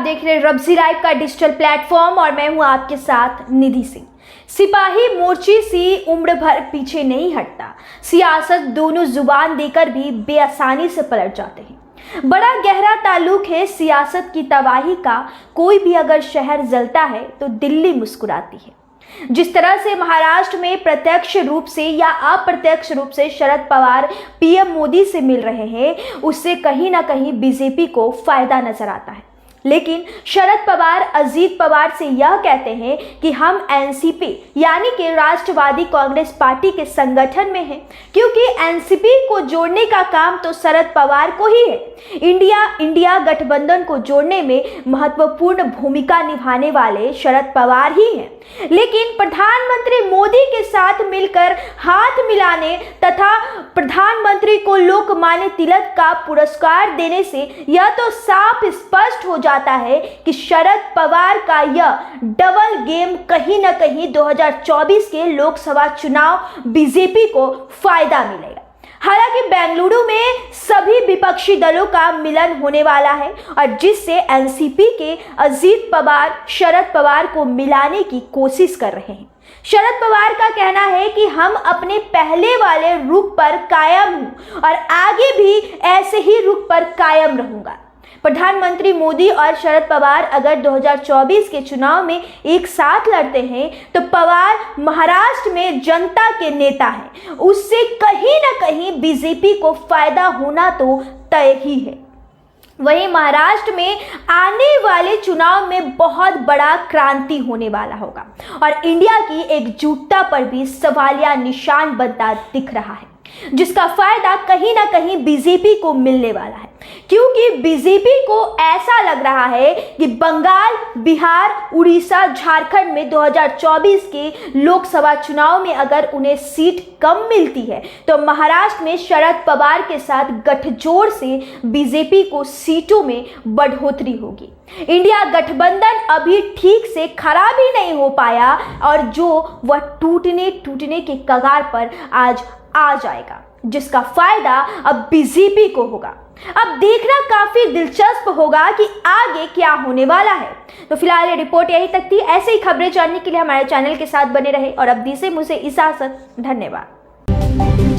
आप देख रहे हैं रब्जी लाइव का डिजिटल प्लेटफॉर्म और मैं हूं आपके साथ निधि सिंह। सिपाही मोर्चे से उम्र भर पीछे नहीं हटता, सियासत दोनों जुबान देकर भी बेआसानी से पलट जाते हैं। बड़ा गहरा ताल्लुक है सियासत की तबाही का। कोई भी अगर शहर जलता है तो दिल्ली मुस्कुराती है। जिस तरह से महाराष्ट्र में प्रत्यक्ष रूप से या अप्रत्यक्ष रूप से शरद पवार पीएम मोदी से मिल रहे हैं, उससे कहीं ना कहीं बीजेपी को फायदा नजर आता है। लेकिन शरद पवार अजीत पवार से यह कहते हैं कि हम एनसीपी यानी कि राष्ट्रवादी कांग्रेस पार्टी के संगठन में हैं, क्योंकि एनसीपी को जोड़ने का काम तो शरद पवार को ही है। इंडिया गठबंधन को जोड़ने में महत्वपूर्ण भूमिका निभाने वाले शरद पवार ही हैं। लेकिन प्रधानमंत्री मोदी के साथ मिलकर हाथ मिलाने तथा प्रधानमंत्री को लोकमान्य तिलक का पुरस्कार देने से यह तो साफ स्पष्ट हो जाता है कि शरद पवार का यह डबल गेम कहीं ना कहीं 2024 के लोकसभा चुनाव बीजेपी को फायदा मिलेगा। हालांकि बेंगलुरु में सभी विपक्षी दलों का मिलन होने वाला है और जिससे एनसीपी के अजीत पवार शरद पवार को मिलाने की कोशिश कर रहे हैं। शरद पवार का कहना है कि हम अपने पहले वाले रुख पर कायम हूं और आगे भी ऐसे ही रुख पर कायम रहूंगा। प्रधानमंत्री मोदी और शरद पवार अगर 2024 के चुनाव में एक साथ लड़ते हैं तो पवार महाराष्ट्र में जनता के नेता हैं, उससे कहीं ना कहीं बीजेपी को फायदा होना तो तय ही है। वहीं महाराष्ट्र में आने वाले चुनाव में बहुत बड़ा क्रांति होने वाला होगा और इंडिया की एकजुटता पर भी सवालिया निशान बनता दिख रहा है, जिसका फायदा कहीं ना कहीं बीजेपी को मिलने वाला है। क्योंकि बीजेपी को ऐसा लग रहा है कि बंगाल, बिहार, उड़ीसा, झारखंड में 2024 के लोकसभा चुनाव में अगर उन्हें सीट कम मिलती है तो महाराष्ट्र में शरद पवार के साथ गठजोड़ से बीजेपी को सीटों में बढ़ोतरी होगी। इंडिया गठबंधन अभी ठीक से खड़ा भी नहीं हो पाया और जो वह टूटने के कगार पर आज आ जाएगा, जिसका फायदा अब बीजेपी को होगा। अब देखना काफी दिलचस्प होगा कि आगे क्या होने वाला है। तो फिलहाल ये रिपोर्ट यही तक थी। ऐसे ही खबरें जानने के लिए हमारे चैनल के साथ बने रहे और अब दी से मुझे इजाजत। धन्यवाद।